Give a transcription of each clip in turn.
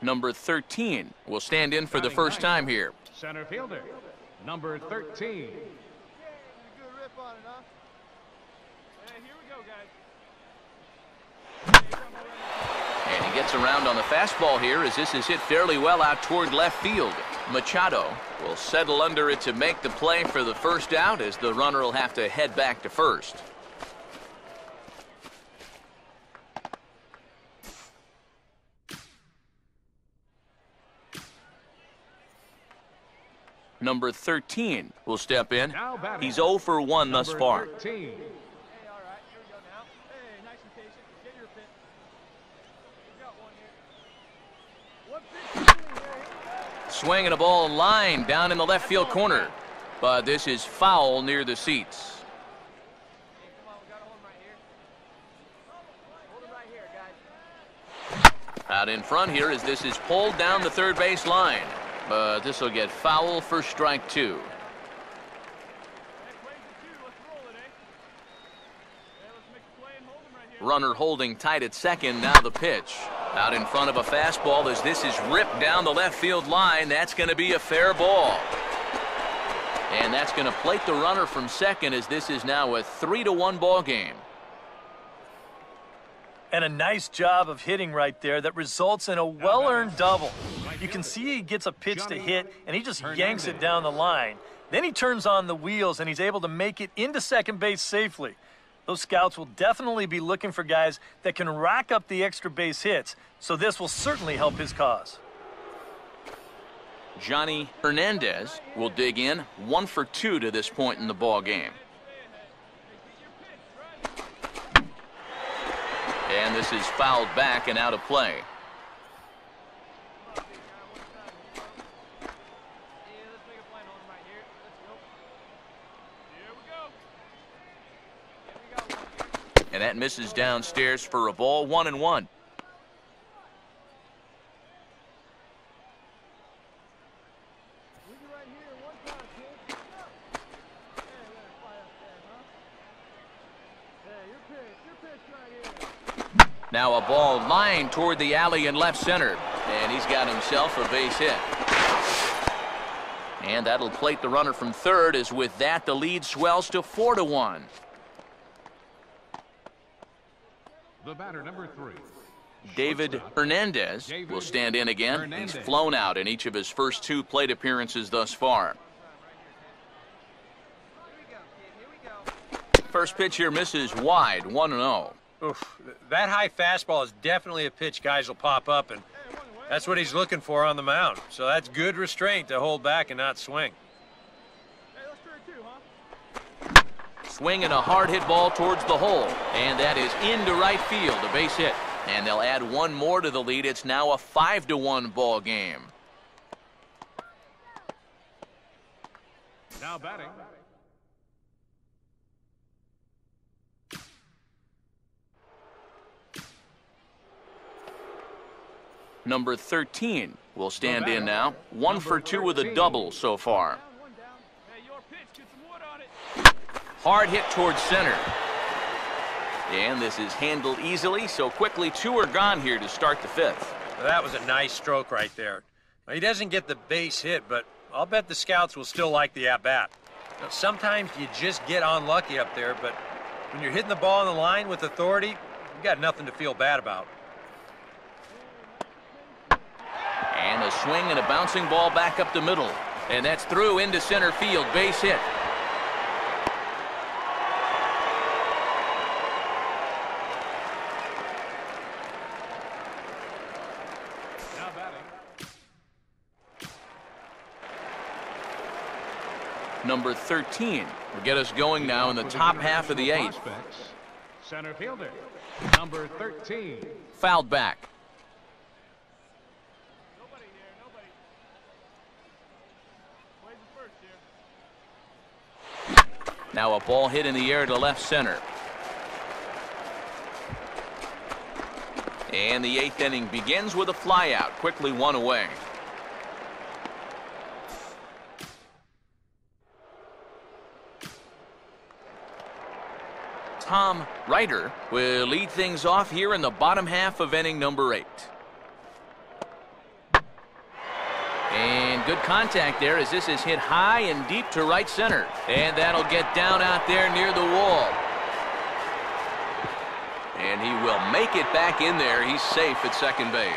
Number 13 will stand in for the first time here. Center fielder, number 13. And he gets around on the fastball here as this is hit fairly well out toward left field. Machado will settle under it to make the play for the first out as the runner will have to head back to first. Number 13 will step in. He's 0 for 1 thus far. 13. Swinging a ball line down in the left field corner, but this is foul near the seats. Out in front here as this is pulled down the third base line, but this will get foul for strike 2. Runner holding tight at second. Now the pitch. Out in front of a fastball as this is ripped down the left field line. That's going to be a fair ball. And that's going to plate the runner from second as this is now a 3-1 ball game. And a nice job of hitting right there that results in a well-earned double. You can see he gets a pitch to hit, and he just yanks it down the line. Then he turns on the wheels, and he's able to make it into second base safely. Those scouts will definitely be looking for guys that can rack up the extra base hits, so this will certainly help his cause. Johnny Hernandez will dig in, 1 for 2 to this point in the ball game. And this is fouled back and out of play. And that misses downstairs for a ball, 1-1. Now a ball lined toward the alley in left center, and he's got himself a base hit. And that'll plate the runner from third, as with that the lead swells to 4-1. The batter, number 3. David Hernandez will stand in again. He's flown out in each of his first 2 plate appearances thus far. First pitch here misses wide, 1-0. Oof, that high fastball is definitely a pitch guys will pop up, and that's what he's looking for on the mound. So that's good restraint to hold back and not swing. Swinging a hard hit ball towards the hole, and that is into right field, a base hit. And they'll add 1 more to the lead. It's now a 5-1 ball game. Now batting. Number 13 will stand in now, 1 for 2 with a double so far. Hard hit towards center. And this is handled easily, so quickly 2 are gone here to start the 5th. That was a nice stroke right there. Now, he doesn't get the base hit, but I'll bet the scouts will still like the at-bat. Now, sometimes you just get unlucky up there, but when you're hitting the ball on the line with authority, you got nothing to feel bad about. And a swing and a bouncing ball back up the middle. And that's through into center field, base hit. Number 13 will get us going now in the top half of the 8th. Center fielder, number 13. Fouled back. Now a ball hit in the air to left center. And the 8th inning begins with a flyout, quickly 1 away. Tom Ryder will lead things off here in the bottom half of inning number 8. good contact there as this is hit high and deep to right center. And that'll get down out there near the wall. And he will make it back in there. He's safe at second base.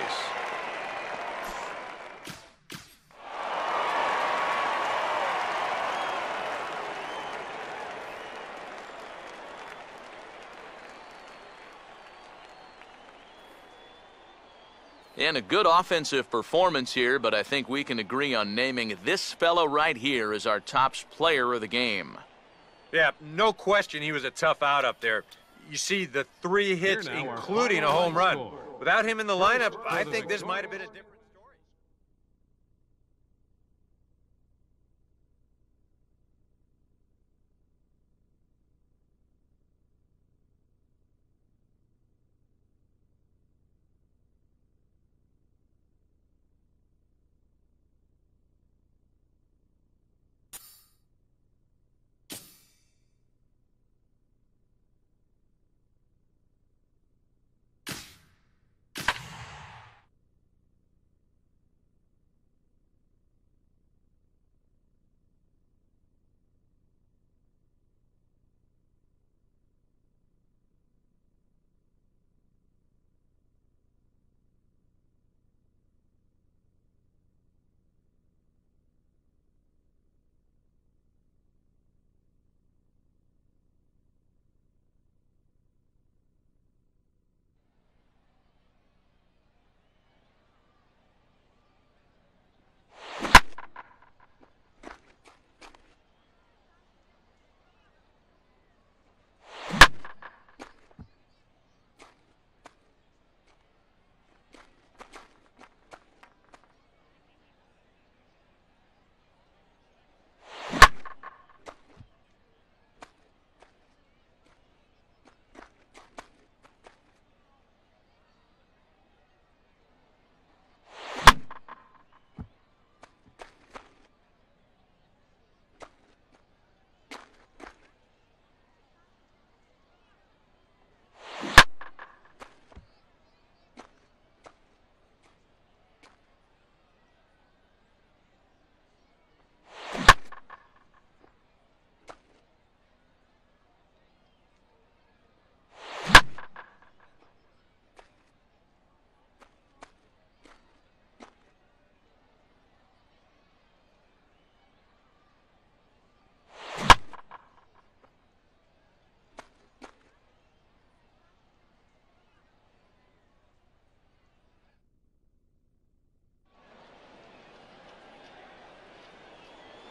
And a good offensive performance here, but I think we can agree on naming this fellow right here as our top player of the game. Yeah, no question he was a tough out up there. You see the 3 hits, including a home run. Without him in the lineup, I think this might have been a different story.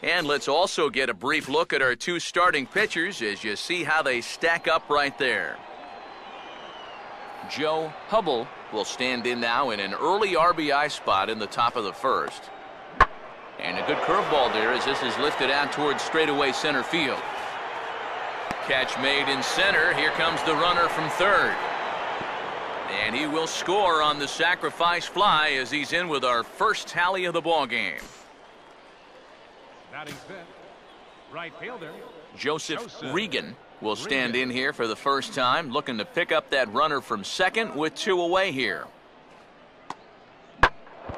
And let's also get a brief look at our 2 starting pitchers as you see how they stack up right there. Joe Hubble will stand in now in an early RBI spot in the top of the first. And a good curveball there as this is lifted out towards straightaway center field. Catch made in center. Here comes the runner from third. And he will score on the sacrifice fly as he's in with our first tally of the ball game. Batting fifth, right fielder Joseph Regan will stand in here for the first time, looking to pick up that runner from second with 2 away here.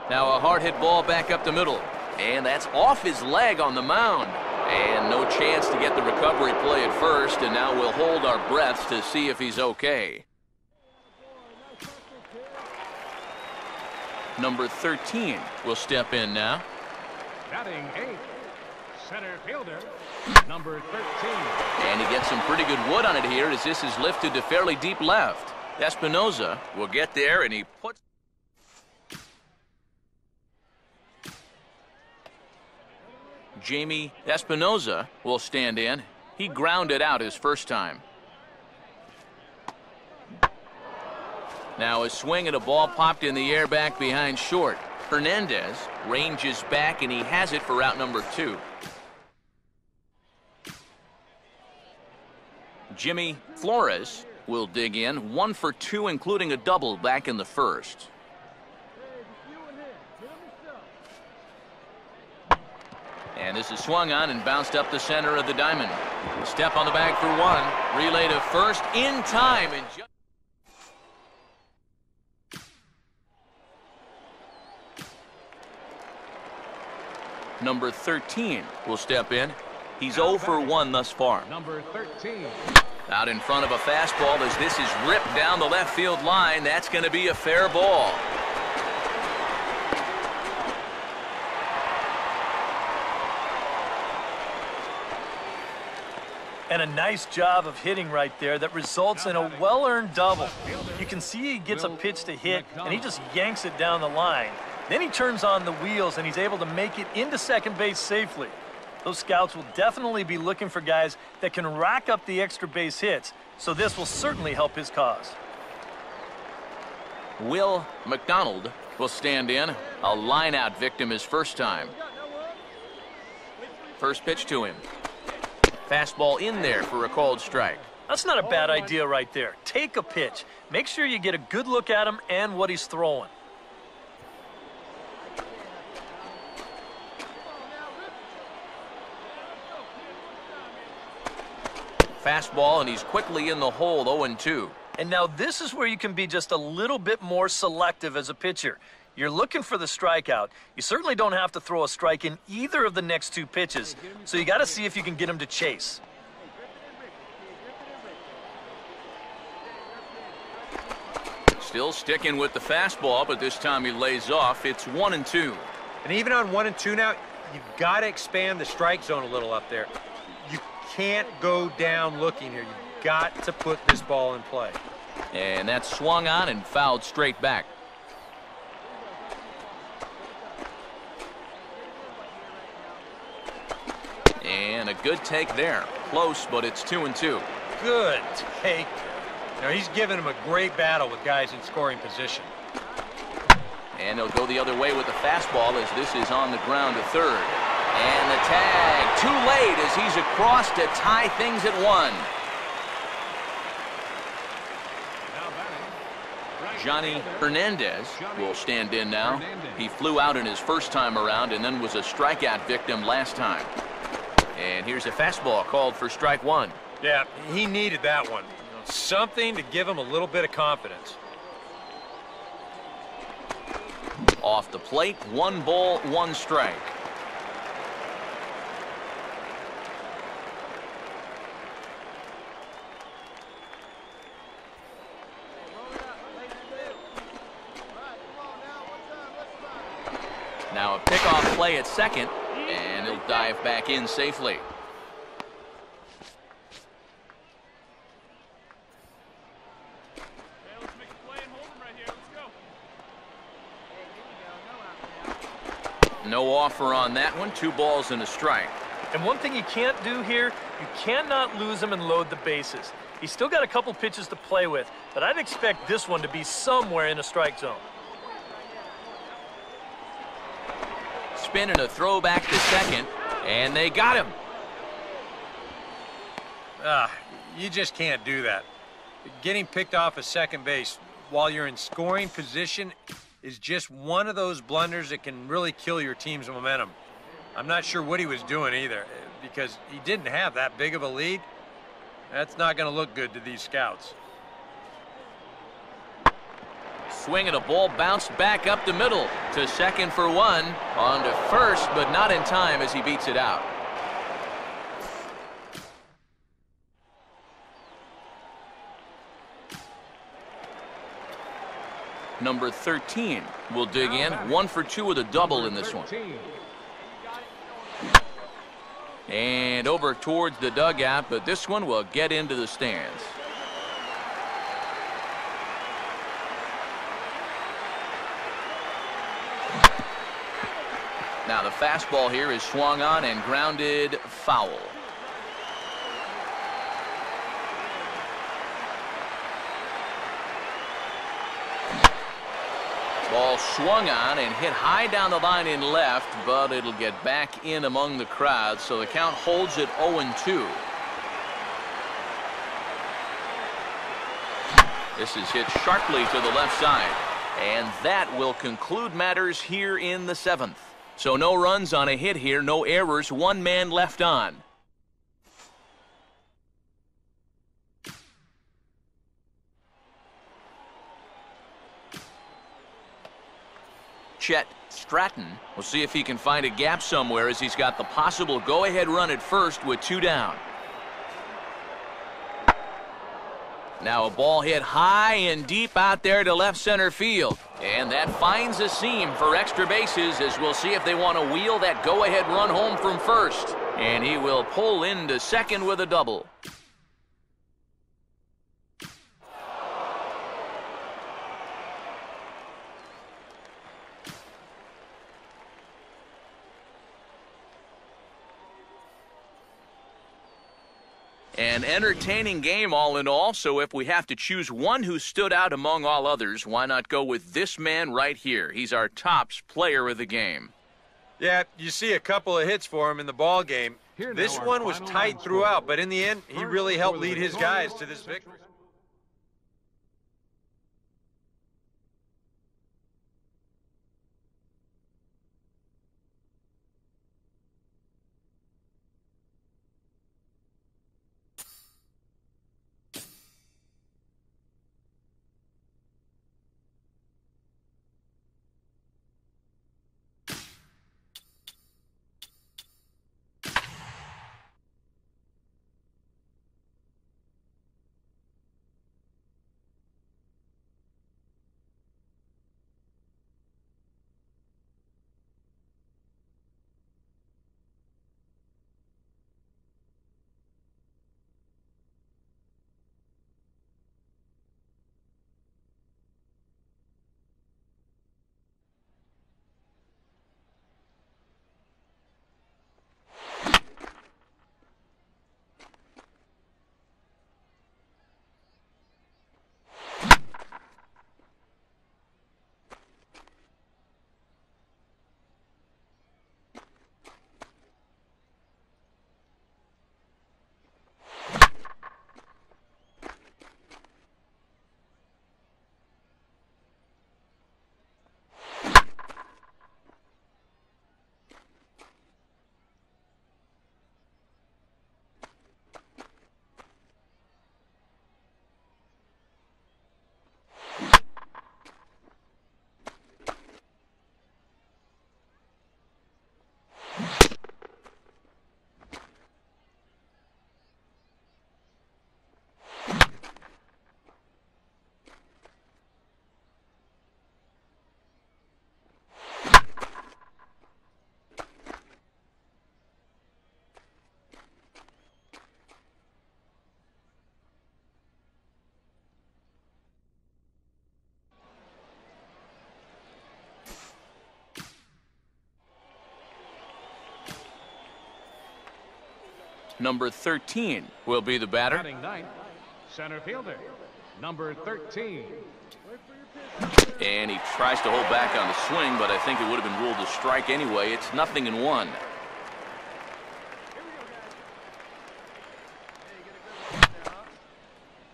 Now a hard hit ball back up the middle, and that's off his leg on the mound. And no chance to get the recovery play at first, and now we'll hold our breaths to see if he's okay. Number 13 will step in now. batting eighth, center fielder number 13. And he gets some pretty good wood on it here as this is lifted to fairly deep left. Espinoza will get there, and he puts... Jamie Espinoza will stand in. He grounded out his first time. Now a swing and a ball popped in the air back behind short. Hernandez ranges back, and he has it for out number 2. Jimmy Flores will dig in, 1 for 2, including a double back in the first. And this is swung on and bounced up the center of the diamond. Step on the bag for 1. Relay to first in time. And Number 13 will step in. He's 0 for 1 thus far. Number 13. Out in front of a fastball as this is ripped down the left field line. That's going to be a fair ball. And a nice job of hitting right there that results in a well-earned double. You can see he gets a pitch to hit, and he just yanks it down the line. Then he turns on the wheels, and he's able to make it into second base safely. Those scouts will definitely be looking for guys that can rack up the extra base hits, so this will certainly help his cause. Will McDonald will stand in. A line-out victim his first time. First pitch to him. Fastball in there for a called strike. That's not a bad idea right there. Take a pitch. Make sure you get a good look at him and what he's throwing. Fastball, and he's quickly in the hole, 0-2. And now this is where you can be just a little bit more selective as a pitcher. You're looking for the strikeout. You certainly don't have to throw a strike in either of the next two pitches, so you got to see if you can get him to chase. Still sticking with the fastball, but this time he lays off. It's 1-2. And even on 1-2 now, you've got to expand the strike zone a little up there. You can't go down looking here. You've got to put this ball in play. And that's swung on and fouled straight back. And a good take there. Close, but it's 2-2. Good take. Now he's giving him a great battle with guys in scoring position. And he'll go the other way with the fastball as this is on the ground to third. And the tag too late as he's across to tie things at 1. Johnny Hernandez will stand in now. He flew out in his first time around and then was a strikeout victim last time. And here's a fastball called for strike 1. Yeah, he needed that one. Something to give him a little bit of confidence. Off the plate, 1 ball, 1 strike. Now a pickoff play at second, and he'll dive back in safely. No offer on that one. 2 balls and a strike. And one thing you can't do here, you cannot lose him and load the bases. He's still got a couple pitches to play with, but I'd expect this one to be somewhere in a strike zone. Spin and a throw back to second, and they got him. You just can't do that. Getting picked off at second base while you're in scoring position is just one of those blunders that can really kill your team's momentum. I'm not sure what he was doing either, because he didn't have that big of a lead. That's not going to look good to these scouts. Swing and a ball bounced back up the middle to second for 1. On to first, but not in time as he beats it out. Number 13 will dig in. 1 for 2 with a double in this one. And over towards the dugout, but this one will get into the stands. Now the fastball here is swung on and grounded foul. Ball swung on and hit high down the line in left, but it'll get back in among the crowd, so the count holds at 0-2. This is hit sharply to the left side, and that will conclude matters here in the 7th. So no runs on a hit here, no errors, 1 man left on. Chet Stratton will see if he can find a gap somewhere as he's got the possible go-ahead run at first with 2 down. Now a ball hit high and deep out there to left center field. And that finds a seam for extra bases as we'll see if they want to wheel that go-ahead run home from first. And he will pull into second with a double. An entertaining game all in all, so if we have to choose one who stood out among all others, why not go with this man right here? He's our tops player of the game. Yeah, you see a couple of hits for him in the ball game. This one was tight throughout, but in the end, he really helped lead his guys to this victory. Number 13 will be the batter. Batting ninth, center fielder, number 13. And he tries to hold back on the swing, but I think it would have been ruled a strike anyway. It's 0-1.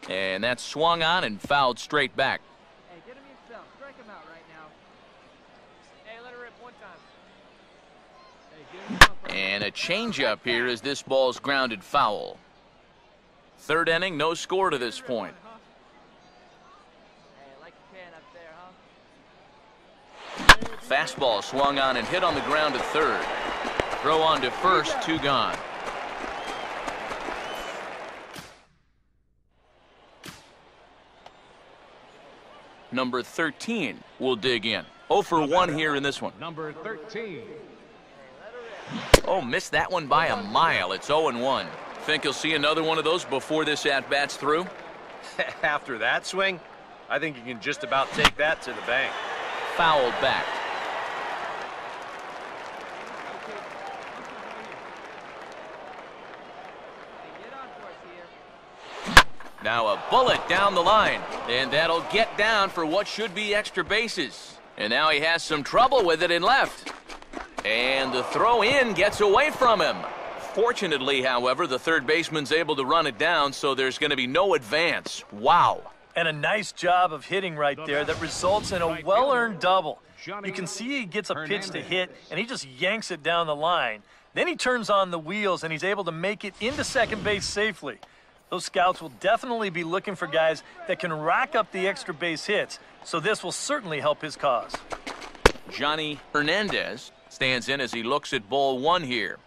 And that's swung on and fouled straight back. Hey, get him yourself. Strike him out right now. Hey, let her rip one time. And a changeup here as this ball's grounded foul. Third inning, no score to this point. Hey, like you can up there, huh? Fastball swung on and hit on the ground to third. Throw on to first, 2 gone. Number 13 will dig in. 0 for 1 here in this one. Number 13. Oh, missed that one by a mile. It's 0-1. Think you'll see another one of those before this at-bat's through? After that swing, I think you can just about take that to the bank. Fouled back. Now a bullet down the line, and that'll get down for what should be extra bases. And now he has some trouble with it in left. And the throw in gets away from him. Fortunately, however, the third baseman's able to run it down, so there's going to be no advance. Wow. And a nice job of hitting right there that results in a well-earned double. You can see he gets a pitch to hit, and he just yanks it down the line. Then he turns on the wheels, and he's able to make it into second base safely. Those scouts will definitely be looking for guys that can rack up the extra base hits, so this will certainly help his cause. Johnny Hernandez stands in as he looks at ball one here.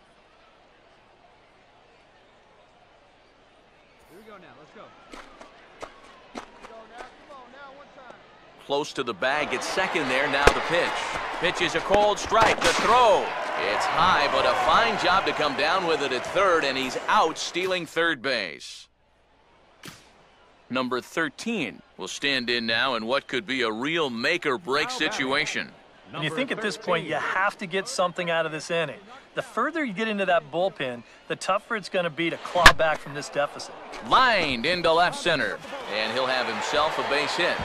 Here we go now. Let's go. Close to the bag at second there. Now the pitch. Pitch is a cold strike. The throw. It's high, but a fine job to come down with it at third, and he's out stealing third base. Number 13 will stand in now in what could be a real make-or-break situation. And you think at this point you have to get something out of this inning. The further you get into that bullpen, the tougher it's going to be to claw back from this deficit. Lined into left center, and he'll have himself a base hit.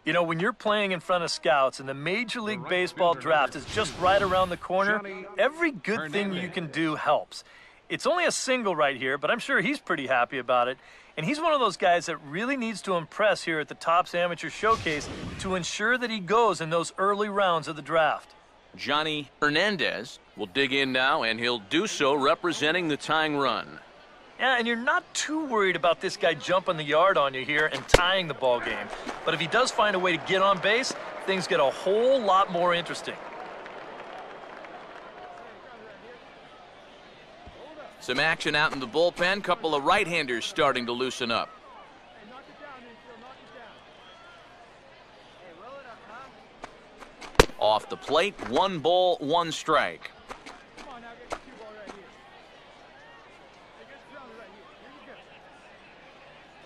You know, when you're playing in front of scouts and the Major League Baseball draft is just right around the corner, every good thing you can do helps. It's only a single right here, but I'm sure he's pretty happy about it. And he's one of those guys that really needs to impress here at the Topps Amateur Showcase to ensure that he goes in those early rounds of the draft. Johnny Hernandez will dig in now, and he'll do so representing the tying run. Yeah, and you're not too worried about this guy jumping the yard on you here and tying the ball game. But if he does find a way to get on base, things get a whole lot more interesting. Some action out in the bullpen. Couple of right-handers starting to loosen up. Hey, knock it down, infield. Knock it down. Hey, roll it up, huh? Off the plate, 1 ball, 1 strike. Come on now, get the cue ball right here. Hey, get grounded right here. Here you go.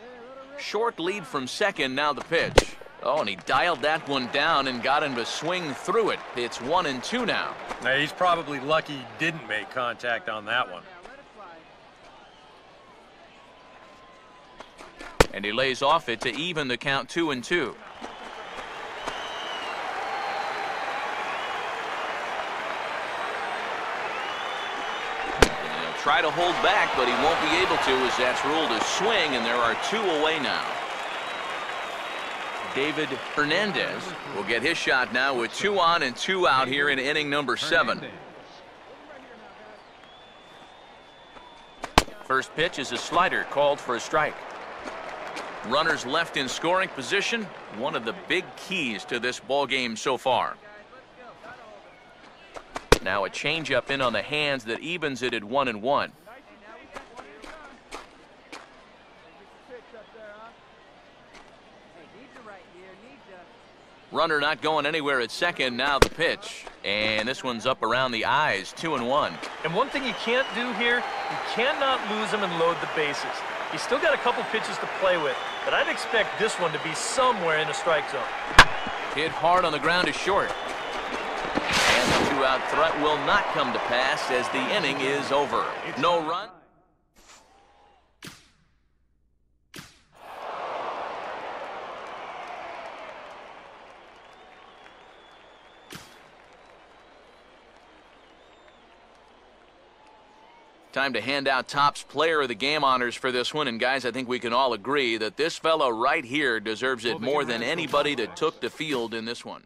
Hey, let her rip. Short lead from second, now the pitch. Oh, and he dialed that one down and got him to swing through it. It's 1-2 now. Now, he's probably lucky he didn't make contact on that one. Now, let it fly. And he lays off it to even the count 2-2. And he'll try to hold back, but he won't be able to as that's ruled a swing, and there are 2 away now. David Hernandez will get his shot now with 2 on and 2 out here in inning number 7. First pitch is a slider called for a strike. Runners left in scoring position, one of the big keys to this ball game so far. Now a changeup in on the hands that evens it at 1-1. Runner not going anywhere at second. Now the pitch, and this one's up around the eyes. 2-1. And one thing you can't do here, you cannot lose him and load the bases. He's still got a couple pitches to play with, but I'd expect this one to be somewhere in the strike zone. Hit hard on the ground to short. And the 2-out threat will not come to pass as the inning is over. No run. Time to hand out Topps Player of the Game honors for this one. And guys, I think we can all agree that this fellow right here deserves it more than anybody that took the field in this one.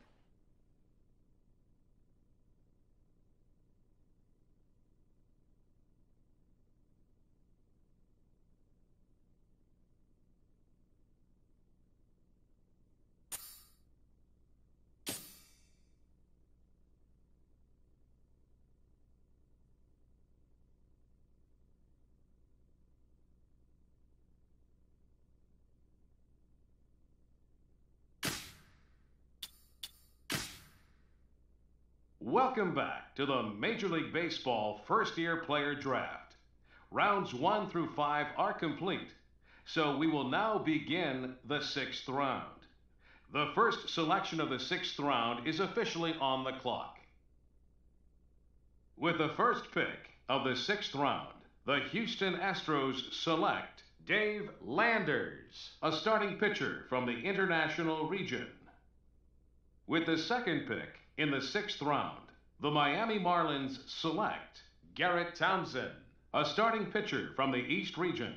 Welcome back to the Major League Baseball first-year player draft. Rounds 1 through 5 are complete, so we will now begin the 6th round. The first selection of the 6th round is officially on the clock. With the first pick of the 6th round, the Houston Astros select Dave Landers, a starting pitcher from the International region. With the second pick in the 6th round, the Miami Marlins select Garrett Townsend, a starting pitcher from the East region.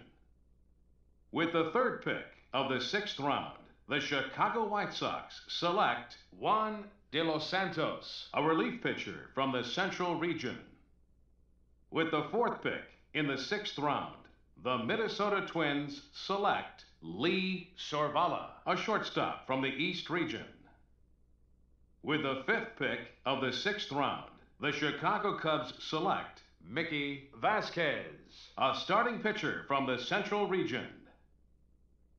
With the third pick of the 6th round, the Chicago White Sox select Juan de los Santos, a relief pitcher from the Central region. With the fourth pick in the 6th round, the Minnesota Twins select Lee Sorvala, a shortstop from the East region. With the 5th pick of the 6th round, the Chicago Cubs select Mickey Vasquez, a starting pitcher from the Central region.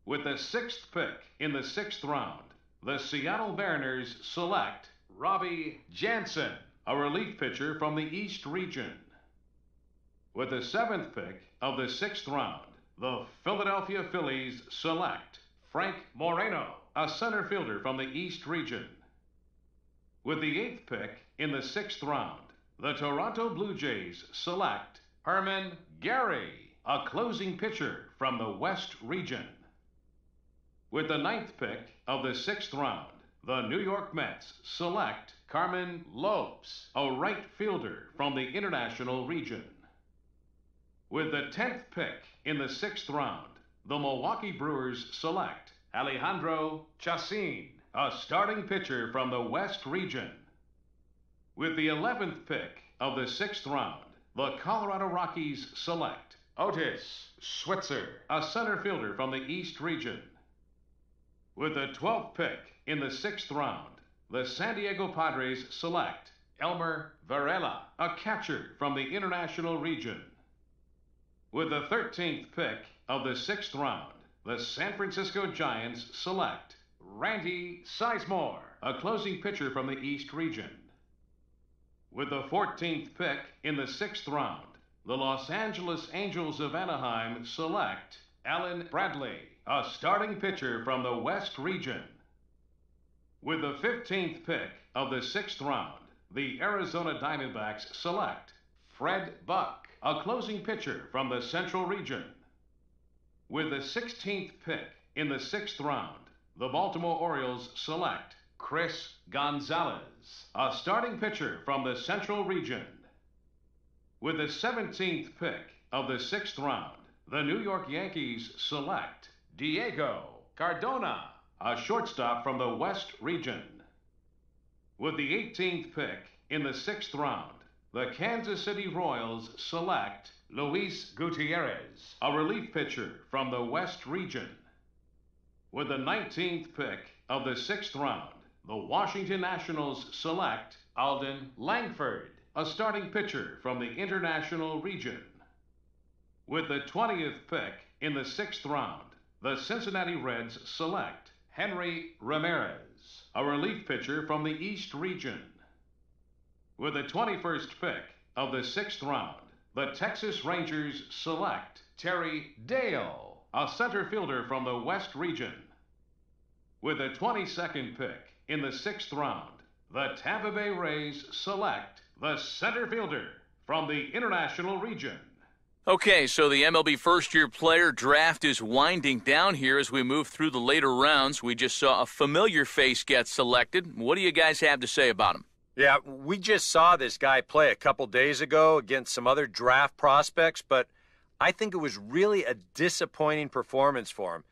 With the 6th pick in the 6th round, the Seattle Mariners select Robbie Jansen, a relief pitcher from the East region. With the 7th pick of the 6th round, the Philadelphia Phillies select Frank Moreno, a center fielder from the East region. With the 8th pick in the 6th round, the Toronto Blue Jays select Herman Gary, a closing pitcher from the West region. With the 9th pick of the 6th round, the New York Mets select Carmen Lopes, a right fielder from the International region. With the 10th pick in the 6th round, the Milwaukee Brewers select Alejandro Chacin, a starting pitcher from the West region. With the 11th pick of the 6th round, the Colorado Rockies select Otis Switzer, a center fielder from the East region. With the 12th pick in the 6th round, the San Diego Padres select Elmer Varela, a catcher from the International region. With the 13th pick of the 6th round, the San Francisco Giants select Randy Sizemore, a closing pitcher from the East region. With the 14th pick in the 6th round, the Los Angeles Angels of Anaheim select Alan Bradley, a starting pitcher from the West region. With the 15th pick of the 6th round, the Arizona Diamondbacks select Fred Buck, a closing pitcher from the Central region. With the 16th pick in the 6th round, the Baltimore Orioles select Chris Gonzalez, a starting pitcher from the Central region. With the 17th pick of the 6th round, the New York Yankees select Diego Cardona, a shortstop from the West region. With the 18th pick in the 6th round, the Kansas City Royals select Luis Gutierrez, a relief pitcher from the West region. With the 19th pick of the 6th round, the Washington Nationals select Alden Langford, a starting pitcher from the International region. With the 20th pick in the 6th round, the Cincinnati Reds select Henry Ramirez, a relief pitcher from the East region. With the 21st pick of the 6th round, the Texas Rangers select Terry Dale, a center fielder from the West region. With the 22nd pick in the 6th round, the Tampa Bay Rays select the center fielder from the International region. Okay, so the MLB first-year player draft is winding down here as we move through the later rounds. We just saw a familiar face get selected. What do you guys have to say about him? Yeah, we just saw this guy play a couple days ago against some other draft prospects, but I think it was really a disappointing performance for him.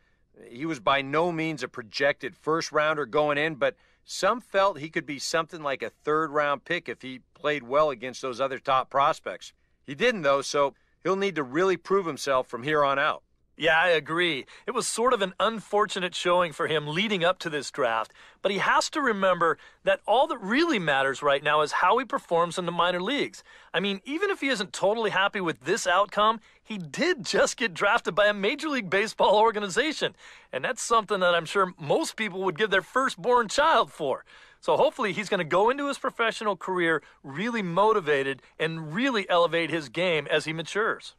He was by no means a projected first-rounder going in, but some felt he could be something like a third-round pick if he played well against those other top prospects. He didn't, though, so he'll need to really prove himself from here on out. Yeah, I agree. It was sort of an unfortunate showing for him leading up to this draft, but he has to remember that all that really matters right now is how he performs in the minor leagues. I mean, even if he isn't totally happy with this outcome, he did just get drafted by a Major League Baseball organization, and that's something that I'm sure most people would give their firstborn child for. So hopefully he's going to go into his professional career really motivated and really elevate his game as he matures.